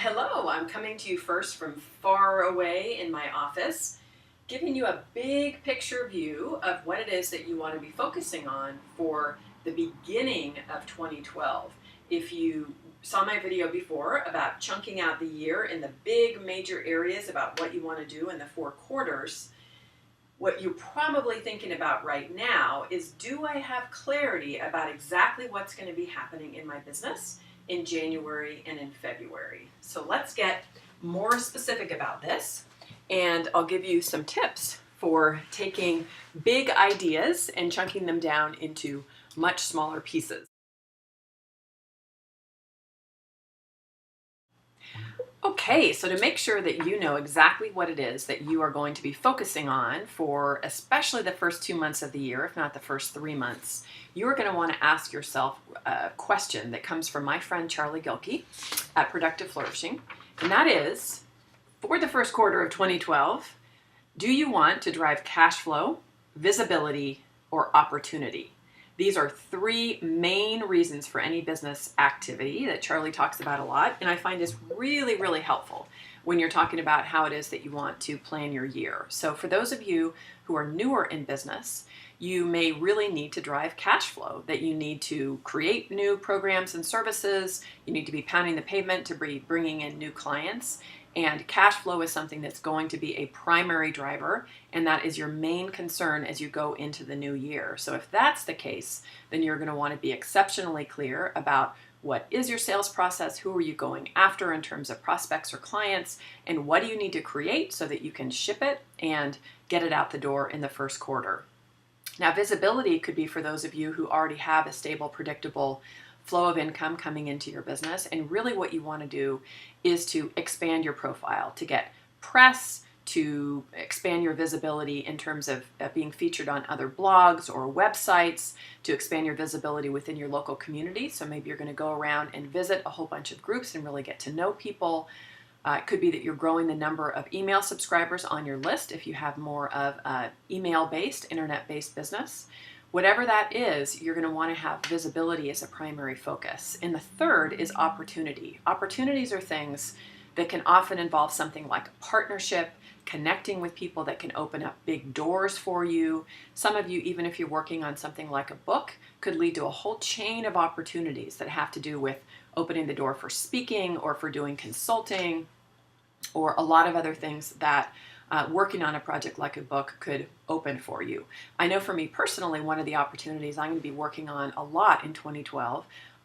Hello, I'm coming to you first from far away in my office, giving you a big picture view of what it is that you want to be focusing on for the beginning of 2012. If you saw my video before about chunking out the year in the big major areas about what you want to do in the 4 quarters, what you're probably thinking about right now is, do I have clarity about exactly what's going to be happening in my business in January and in February? So let's get more specific about this, and I'll give you some tips for taking big ideas and chunking them down into much smaller pieces. Okay, so to make sure that you know exactly what it is that you are going to be focusing on for especially the first 2 months of the year, if not the first 3 months, you're going to want to ask yourself a question that comes from my friend Charlie Gilkey at Productive Flourishing, and that is, for the first quarter of 2012, do you want to drive cash flow, visibility, or opportunity? These are 3 main reasons for any business activity that Charlie talks about a lot, and I find is really, really helpful when you're talking about how it is that you want to plan your year. So for those of you who are newer in business, you may really need to drive cash flow, that you need to create new programs and services, you need to be pounding the pavement to be bringing in new clients. And cash flow is something that's going to be a primary driver, and that is your main concern as you go into the new year. So if that's the case, then you're going to want to be exceptionally clear about what is your sales process, who are you going after in terms of prospects or clients, and what do you need to create so that you can ship it and get it out the door in the first quarter. Now, visibility could be for those of you who already have a stable, predictable flow of income coming into your business, and really what you want to do is to expand your profile, to get press, to expand your visibility in terms of being featured on other blogs or websites, to expand your visibility within your local community. So maybe you're going to go around and visit a whole bunch of groups and really get to know people. It could be that you're growing the number of email subscribers on your list if you have more of an email-based, internet-based business. Whatever that is, you're going to want to have visibility as a primary focus. And the third is opportunity. Opportunities are things that can often involve something like a partnership, connecting with people that can open up big doors for you. Some of you, even if you're working on something like a book, could lead to a whole chain of opportunities that have to do with opening the door for speaking or for doing consulting or a lot of other things that working on a project like a book could open for you. I know for me personally, one of the opportunities I'm going to be working on a lot in 2012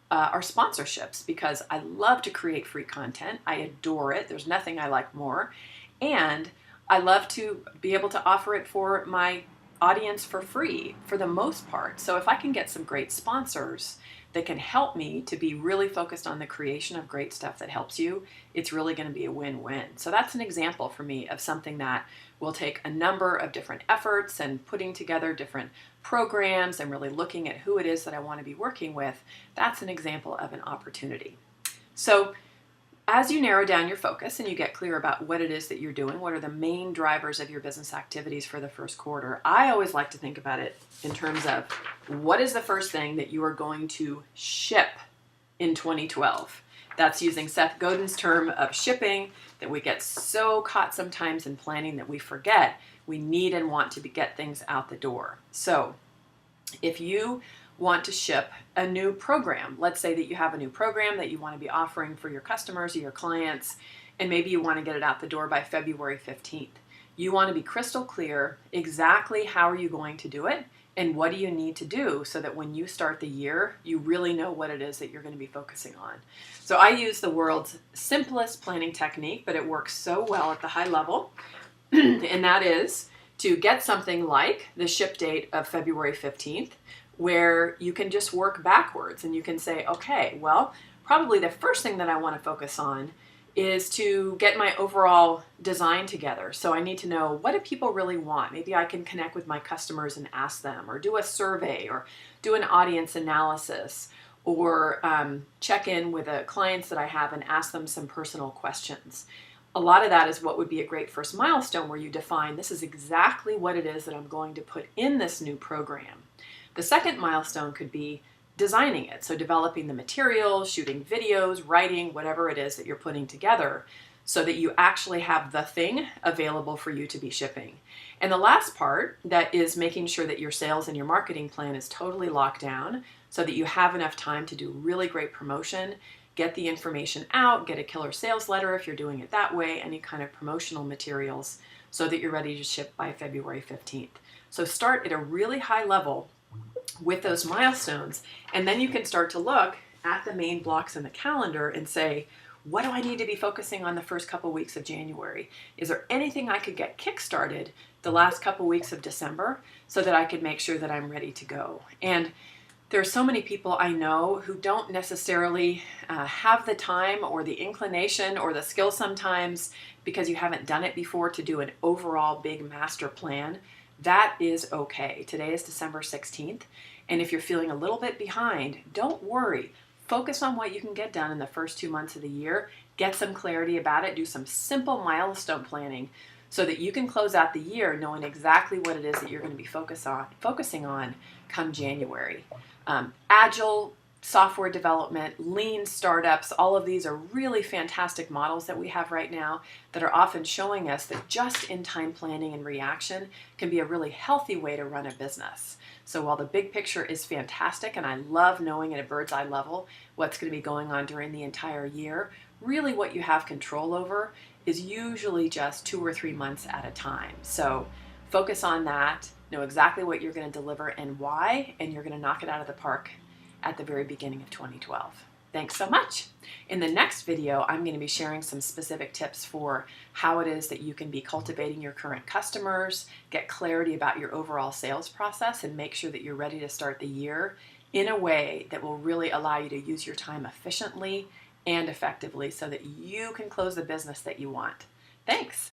are sponsorships, because I love to create free content. I adore it. There's nothing I like more. And I love to be able to offer it for my audience for free for the most part. So if I can get some great sponsors that can help me to be really focused on the creation of great stuff that helps you, it's really going to be a win-win. So that's an example for me of something that will take a number of different efforts and putting together different programs and really looking at who it is that I want to be working with. That's an example of an opportunity. So as you narrow down your focus and you get clear about what it is that you're doing, what are the main drivers of your business activities for the first quarter, I always like to think about it in terms of what is the first thing that you are going to ship in 2012. That's using Seth Godin's term of shipping that we get so caught sometimes in planning that we forget we need and want to get things out the door. So if you want to ship a new program, let's say that you have a new program that you want to be offering for your customers or your clients, and maybe you want to get it out the door by February 15th. You want to be crystal clear exactly how are you going to do it and what do you need to do so that when you start the year, you really know what it is that you're going to be focusing on. So I use the world's simplest planning technique, but it works so well at the high level, and that is to get something like the ship date of February 15th, where you can just work backwards and you can say, okay, well, probably the first thing that I want to focus on is to get my overall design together. So I need to know, what do people really want? Maybe I can connect with my customers and ask them, or do a survey, or do an audience analysis, or check in with the clients that I have and ask them some personal questions. A lot of that is what would be a great first milestone, where you define, this is exactly what it is that I'm going to put in this new program. The second milestone could be designing it. So developing the materials, shooting videos, writing, whatever it is that you're putting together, so that you actually have the thing available for you to be shipping. And the last part, that is making sure that your sales and your marketing plan is totally locked down so that you have enough time to do really great promotion, get the information out, get a killer sales letter if you're doing it that way, any kind of promotional materials, so that you're ready to ship by February 15th. So start at a really high level with those milestones, and then you can start to look at the main blocks in the calendar and say, what do I need to be focusing on the first couple weeks of January? Is there anything I could get kickstarted the last couple weeks of December so that I could make sure that I'm ready to go? And there are so many people I know who don't necessarily have the time or the inclination or the skill sometimes, because you haven't done it before, to do an overall big master plan. That is okay. Today is December 16th, and if you're feeling a little bit behind, don't worry. Focus on what you can get done in the first 2 months of the year. Get some clarity about it. Do some simple milestone planning so that you can close out the year knowing exactly what it is that you're going to be focusing on come January. Agile software development, lean startups, all of these are really fantastic models that we have right now that are often showing us that just-in-time planning and reaction can be a really healthy way to run a business. So while the big picture is fantastic, and I love knowing at a bird's eye level what's going to be going on during the entire year, really what you have control over is usually just 2 or 3 months at a time. So focus on that, know exactly what you're going to deliver and why, and you're going to knock it out of the park at the very beginning of 2012. Thanks so much. In the next video, I'm going to be sharing some specific tips for how it is that you can be cultivating your current customers, get clarity about your overall sales process, and make sure that you're ready to start the year in a way that will really allow you to use your time efficiently and effectively so that you can close the business that you want. Thanks.